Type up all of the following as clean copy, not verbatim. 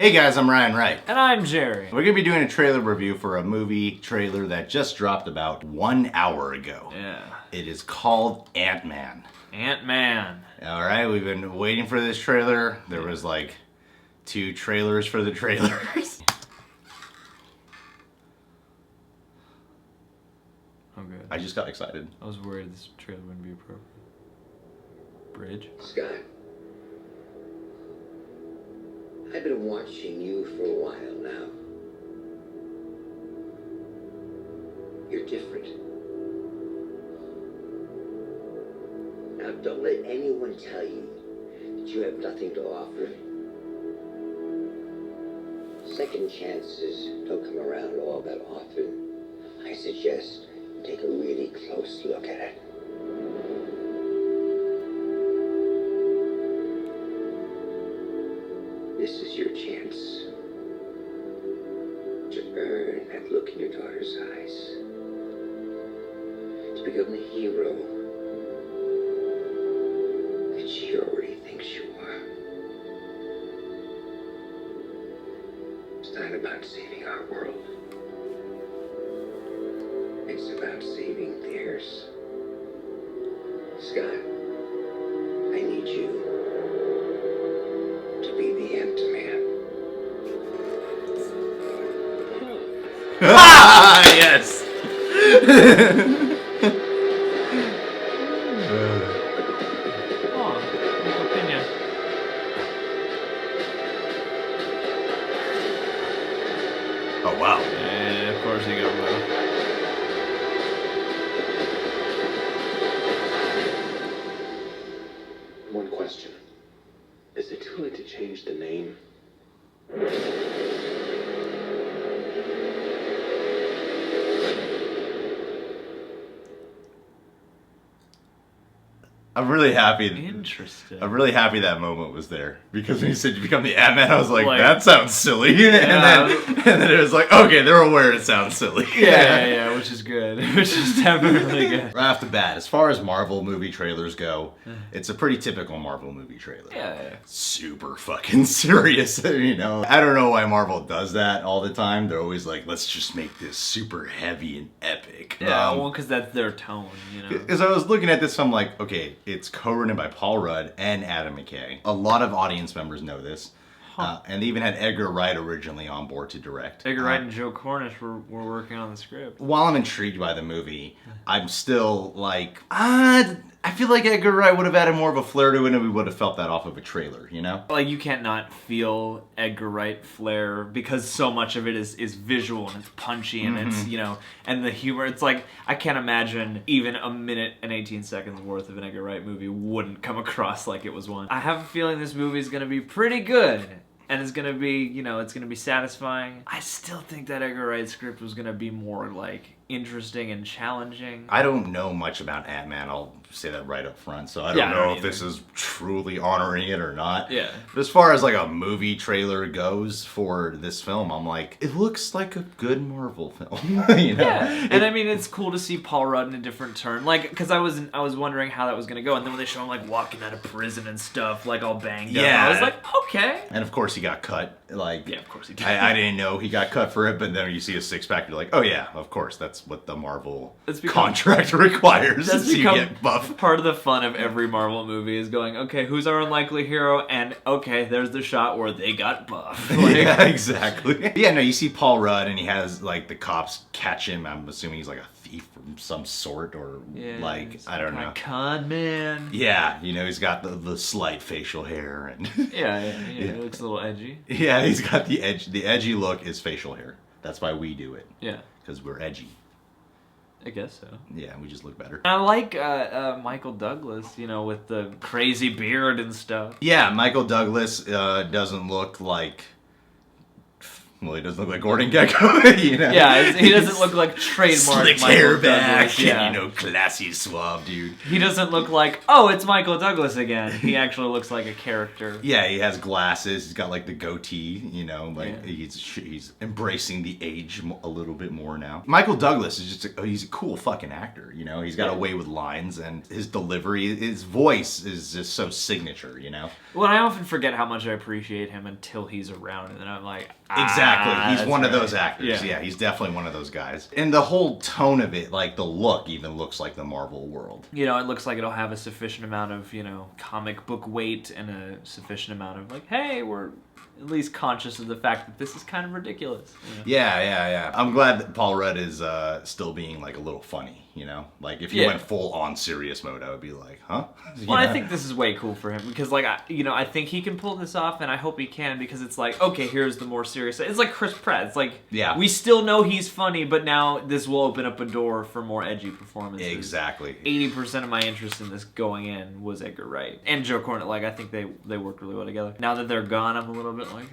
Hey guys, I'm Ryan Wright. And I'm Jerry. We're going to be doing a trailer review for a movie trailer that just dropped about 1 hour ago. Yeah. It is called Ant-Man. Ant-Man. Alright, we've been waiting for this trailer. There was like 2 trailers for the trailers. Oh good. I just got excited. I was worried this trailer wouldn't be appropriate. Bridge? Scott, I've been watching you for a while now. You're different. Now, don't let anyone tell you that you have nothing to offer. Second chances don't come around all that often. I suggest you take a really close look at it. This is your chance to earn that look in your daughter's eyes, to become the hero that she already thinks you are. It's not about saving our world. It's about saving theirs. Scott, I need you to be the Ant-Man. Ah, yes! Oh, Michael Pena. Oh wow. And of course he got Will. One question. Is it too late to change the name? I'm really happy. Interesting. I'm really happy that moment was there, because when you said you become the Ant-Man, I was like, Like- that sounds silly. And then it was like, okay, they're aware it sounds silly. Yeah, which is good. Which is definitely good. Right off the bat, as far as Marvel movie trailers go, it's a pretty typical Marvel movie trailer. Yeah. Super fucking serious, you know? I don't know why Marvel does that all the time. They're always like, let's just make this super heavy and epic. Yeah, well, because that's their tone, you know? As I was looking at this, I'm like, okay, it's co-written by Paul Rudd and Adam McKay. A lot of audience members know this. And they even had Edgar Wright originally on board to direct. Edgar Wright and Joe Cornish were working on the script. While I'm intrigued by the movie, I'm still like, I feel like Edgar Wright would have added more of a flair to it, and we would have felt that off of a trailer, you know? Like, you can't not feel Edgar Wright flair because so much of it is visual and it's punchy and it's, you know, and the humor. It's like, I can't imagine even a minute and 18 seconds worth of an Edgar Wright movie wouldn't come across like it was one. I have a feeling this movie is going to be pretty good. And it's gonna be, you know, it's gonna be satisfying. I still think that Edgar Wright script was gonna be more, like, interesting and challenging. I don't know much about Ant-Man, I'll say that right up front, so I don't Yeah, I know don't if this is truly honoring it or not. Yeah. But as far as like a movie trailer goes for this film, I'm like, it looks like a good Marvel film, you know? Yeah, and I mean, it's cool to see Paul Rudd in a different turn. Like, because I was wondering how that was gonna go, and then when they show him, like, walking out of prison and stuff, like, all banged up, Yeah. I was like, okay. And of course he got cut. Like, Yeah, of course he did. I didn't know he got cut for it, but then you see a six-pack, you're like, oh yeah, of course, that's what the Marvel contract requires. That's so you become get buff. part of the fun of every Marvel movie is going, okay, who's our unlikely hero? And okay, there's the shot where they got buff. Like, Yeah, exactly. Yeah, no, you see Paul Rudd and he has, like, the cops catch him. I'm assuming he's like a thief of some sort, or like, I don't know. Con man. Yeah, you know, he's got the slight facial hair and Yeah, it looks a little edgy. yeah, he's got the edge. The edgy look is facial hair. That's why we do it. Yeah, Because we're edgy. I guess so. Yeah, we just look better. I like Michael Douglas, you know, with the crazy beard and stuff. Yeah, Michael Douglas doesn't look like Well, he doesn't look like Gordon Gekko, you know? Yeah, he doesn't look like trademark Slick Michael hair Douglas. back, Yeah. and, you know, classy, suave dude. He doesn't look like, oh, it's Michael Douglas again. He actually looks like a character. Yeah, he has glasses. He's got like the goatee. You know, like Yeah. he's embracing the age a little bit more now. Michael Douglas is just he's a cool fucking actor. You know, he's got a way with lines, and his delivery, his voice is just so signature. You know. Well, I often forget how much I appreciate him until he's around, and then I'm like, Exactly. He's that's one of right. those actors. Yeah. Yeah, he's definitely one of those guys. And the whole tone of it, like the look, even looks like the Marvel world. You know, it looks like it'll have a sufficient amount of, you know, comic book weight and a sufficient amount of, like, hey, we're at least conscious of the fact that this is kind of ridiculous. You know? Yeah. I'm glad that Paul Rudd is still being like a little funny, you know? Like if he went full on serious mode, I would be like, huh? Well, I think this is way cool for him because, like, I think he can pull this off, and I hope he can because it's like, okay, here's the more serious. It's like Chris Pratt. It's like, we still know he's funny, but now this will open up a door for more edgy performances. Exactly. 80% of my interest in this going in was Edgar Wright and Joe Cornett. Like, I think they worked really well together. Now that they're gone, I'm a little bit like,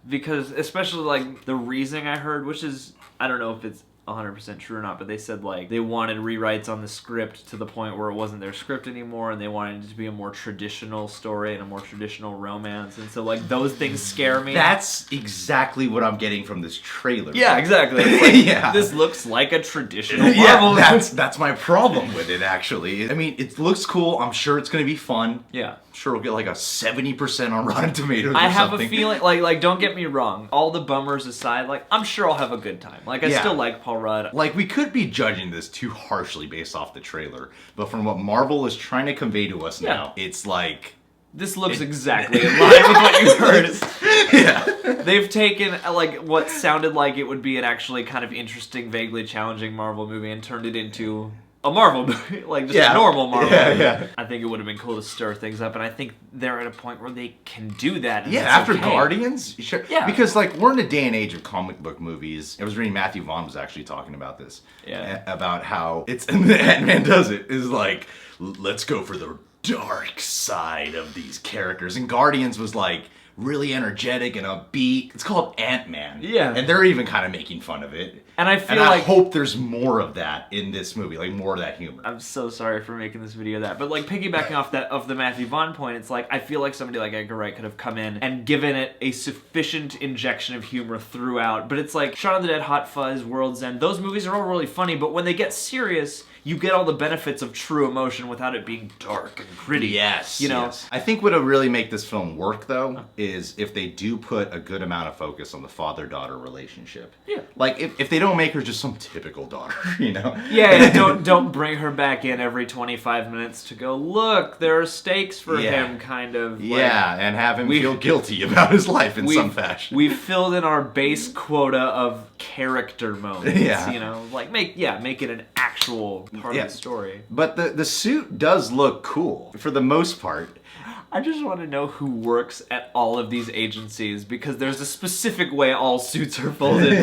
because especially like the reasoning I heard, which is, I don't know if it's 100% true or not, but they said like they wanted rewrites on the script to the point where it wasn't their script anymore, and they wanted it to be a more traditional story and a more traditional romance, and so like those things scare me. That's exactly what I'm getting from this trailer. Yeah, exactly. It's like, this looks like a traditional Marvel. That's my problem with it, actually. I mean, it looks cool. I'm sure it's going to be fun. Yeah. I'm sure we'll get like a 70% on Rotten Tomatoes or I have something. a feeling, like, don't get me wrong. All the bummers aside, like, I'm sure I'll have a good time. Like, I still like Paul Rudd. Like, we could be judging this too harshly based off the trailer, but from what Marvel is trying to convey to us now, it's like... This looks exactly in line with what you heard. Yeah. They've taken, like, what sounded like it would be an actually kind of interesting, vaguely challenging Marvel movie and turned it into a Marvel movie, like just a normal Marvel movie. Yeah. I think it would have been cool to stir things up, and I think they're at a point where they can do that. And After okay. Guardians, sure. Yeah. Because like we're in a day and age of comic book movies. I was reading Matthew Vaughn was actually talking about this. Yeah. About how it's and the Ant-Man does it is like, let's go for the dark side of these characters, and Guardians was like really energetic and upbeat. It's called Ant-Man. Yeah. And they're even kind of making fun of it. And I feel I hope there's more of that in this movie, like more of that humor. I'm so sorry for making this video that, but like piggybacking off that of the Matthew Vaughn point, it's like I feel like somebody like Edgar Wright could have come in and given it a sufficient injection of humor throughout. But it's like Shaun of the Dead, Hot Fuzz, World's End. Those movies are all really funny, but when they get serious, you get all the benefits of true emotion without it being dark and gritty. Yes, you know. Yes. I think what'll really make this film work, though, is if they do put a good amount of focus on the father-daughter relationship. Yeah. Like if they don't make her just some typical daughter, you know. Yeah. don't bring her back in every 25 minutes to go, look, there are stakes for him, kind of. Yeah, and have him feel guilty about his life in some fashion. We filled in our base quota of character moments. You know, like make it an actual part of the story. But the suit does look cool for the most part. I just want to know who works at all of these agencies, because there's a specific way all suits are folded.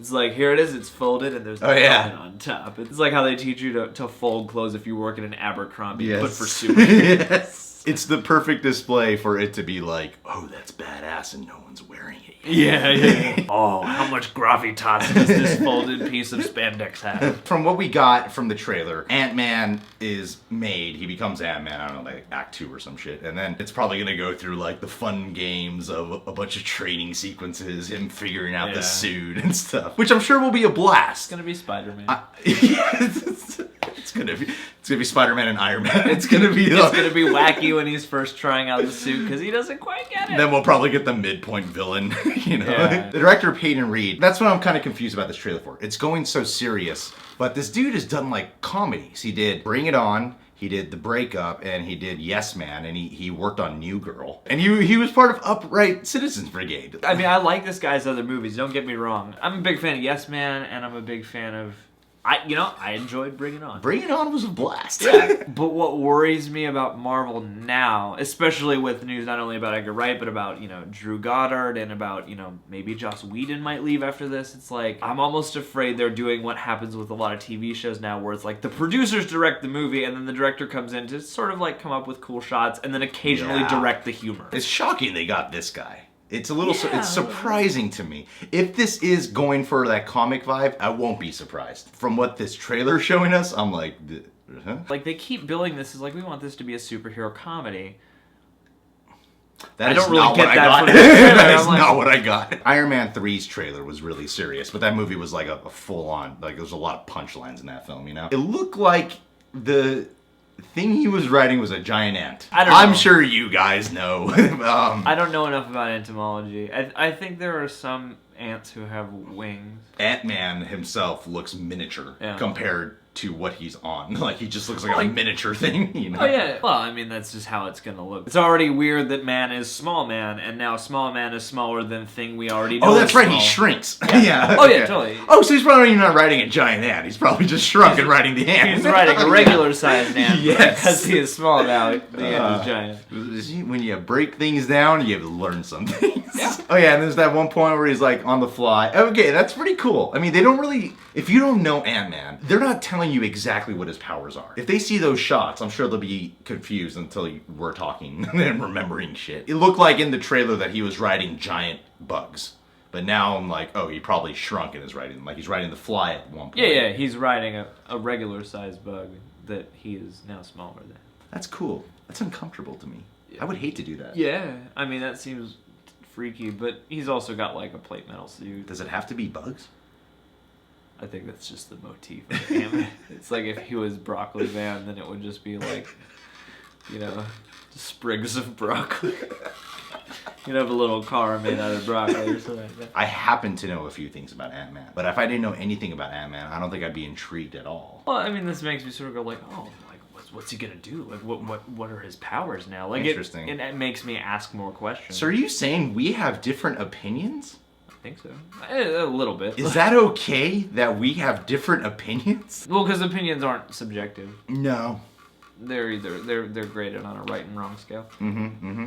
It's like, here it is, it's folded, and there's a button on top. It's like how they teach you to fold clothes if you work in an Abercrombie, but for suits. It's the perfect display for it to be like, oh, that's badass, and no one's wearing it yet. Yeah. Oh, how much gravitas does this folded piece of spandex have? From what we got from the trailer, Ant-Man is made. He becomes Ant-Man, I don't know, like Act 2 or some shit. And then it's probably gonna go through like the fun games of a bunch of training sequences, him figuring out the suit and stuff. Which I'm sure will be a blast. It's gonna be Spider-Man. It's gonna be Spider-Man and Iron Man. It's gonna be wacky when he's first trying out the suit because he doesn't quite get it. Then we'll probably get the midpoint villain, you know. The director Peyton Reed. That's what I'm kind of confused about this trailer for. It's going so serious, but this dude has done like comedies. He did Bring It On. He did The Breakup, and he did Yes Man, and he worked on New Girl. And he was part of Upright Citizens Brigade. I mean, I like this guy's other movies, don't get me wrong. I'm a big fan of Yes Man, and I'm a big fan of... I enjoyed Bring It On. Bring It On was a blast. Yeah. But what worries me about Marvel now, especially with news not only about Edgar Wright, but about, Drew Goddard and about, maybe Joss Whedon might leave after this. It's like, I'm almost afraid they're doing what happens with a lot of TV shows now, where it's like the producers direct the movie and then the director comes in to sort of like come up with cool shots and then occasionally direct the humor. It's shocking they got this guy. It's a little, it's surprising to me. If this is going for that comic vibe, I won't be surprised. From what this trailer's showing us, I'm like, huh? Like, they keep billing this as like, we want this to be a superhero comedy. I don't really get that got. from the trailer. That is I'm like- not what I got. Iron Man 3's trailer was really serious, but that movie was like a full-on, like there's a lot of punchlines in that film, you know? It looked like the thing he was writing was a giant ant. I'm know. sure you guys know. I don't know enough about entomology. I think there are some ants who have wings. Ant-Man himself looks miniature compared to what he's on. Like, he just looks like a miniature thing, you know? Oh, yeah. Well, I mean, that's just how it's gonna look. It's already weird that man is small man, and now small man is smaller than thing we already know. Oh, that's right, small. he shrinks. Yeah. Oh, yeah, totally. Oh, so he's probably not riding a giant ant. He's probably just shrunk and riding the ant. He's riding a regular-sized ant. Yes. Because he is small now. The ant is giant. When you break things down, you have to learn some things. Yeah. Oh, yeah, and there's that one point where he's, like, on the fly. Okay, that's pretty cool. I mean, they don't really... If you don't know Ant-Man, they're not telling you exactly what his powers are. If they see those shots, I'm sure they'll be confused until we're talking and remembering shit. It looked like in the trailer that he was riding giant bugs. But now I'm like, oh, he probably shrunk and is riding them. Like, he's riding the fly at one point. Yeah, he's riding a regular-sized bug that he is now smaller than. That's cool. That's uncomfortable to me. I would hate to do that. Yeah, I mean, that seems freaky, but he's also got, like, a plate metal suit. Does it have to be bugs? I think that's just the motif of him. It's like if he was Broccoli Man, then it would just be like, you know, sprigs of broccoli. You'd have a little car made out of broccoli or something like that. I happen to know a few things about Ant-Man, but if I didn't know anything about Ant-Man, I don't think I'd be intrigued at all. Well, I mean, this makes me sort of go like, oh, like what's he gonna do? Like, what are his powers now? Like, Interesting. It makes me ask more questions. So are you saying we have different opinions? I think so. A little bit. Is that okay that we have different opinions? Well, because opinions aren't subjective. No. They're graded on a right and wrong scale.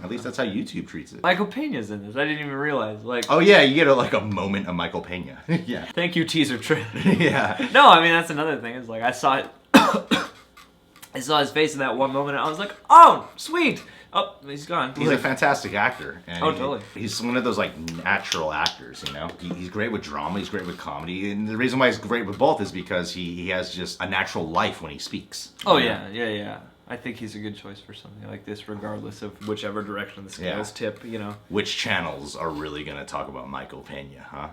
At least that's how YouTube treats it. Michael Pena's in this. I didn't even realize. Like, oh yeah, you get a moment of Michael Pena. Yeah. thank you, teaser trailer. Yeah. No, I mean that's another thing. Is like I saw it. I saw his face in that one moment, and I was like, "Oh, sweet! Oh, he's gone." He's a fantastic actor. And totally. He's one of those like natural actors, you know. He's great with drama. He's great with comedy, and the reason why he's great with both is because he has just a natural life when he speaks. Oh yeah. I think he's a good choice for something like this, regardless of whichever direction the scales tip. You know. Which channels are really gonna talk about Michael Pena, huh?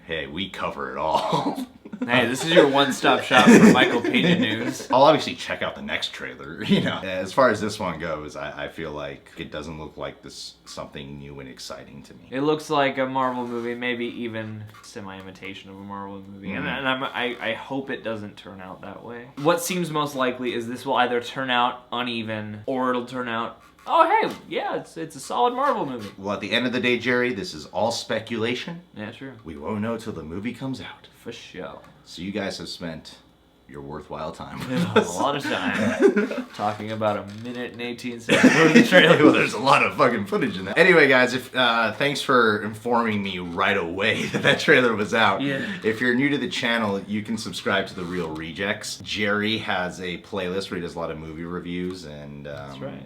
Hey, we cover it all. hey, this is your one-stop shop for Michael Pena news. I'll obviously check out the next trailer, you know. As far as this one goes, I feel like it doesn't look like this something new and exciting to me. It looks like a Marvel movie, maybe even semi-imitation of a Marvel movie, and I hope it doesn't turn out that way. What seems most likely is this will either turn out uneven, or it'll turn out, oh hey, yeah, it's a solid Marvel movie. Well, at the end of the day, Jerry, this is all speculation. Yeah, true. We won't know till the movie comes out. For sure. So you guys have spent your worthwhile time. A lot of time talking about 1 minute and 18 seconds worth of trailer. Well, there's a lot of fucking footage in that. Anyway, guys, thanks for informing me right away that trailer was out. Yeah. If you're new to the channel, you can subscribe to The Real Rejects. Jerry has a playlist where he does a lot of movie reviews, and that's right.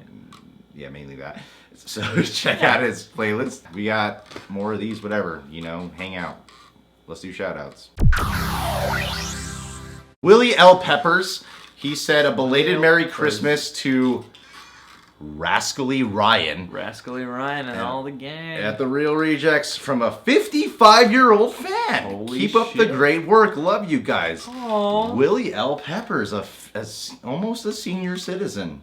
Yeah, mainly that. So check out his playlist. We got more of these, whatever, you know, hang out. Let's do shout outs. Willie L. Peppers, he said a belated Merry Christmas to Rascally Ryan. Rascally Ryan and all the gang. At The Real Rejects from a 55-year-old fan. Holy Keep up the shit. great work. Love you guys. Aww. Willie L. Peppers, almost a senior citizen.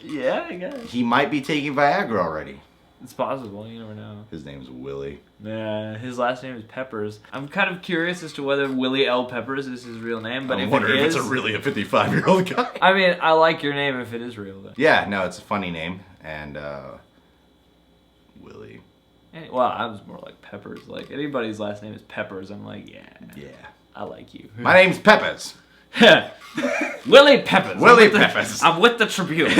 Yeah, I guess. He might be taking Viagra already. It's possible, you never know. His name's Willie. Yeah, his last name is Peppers. I'm kind of curious as to whether Willie L. Peppers is his real name, but I if wonder it if is, it's really a 55-year-old guy. I mean, I like your name if it is real, though. Yeah, no, it's a funny name. And, Willie. Well, I was more like Peppers. Like, anybody's last name is Peppers, I'm like, yeah, I like you. My name's Peppers. Willie Peppers. Willie Peppers. I'm with the Tribune.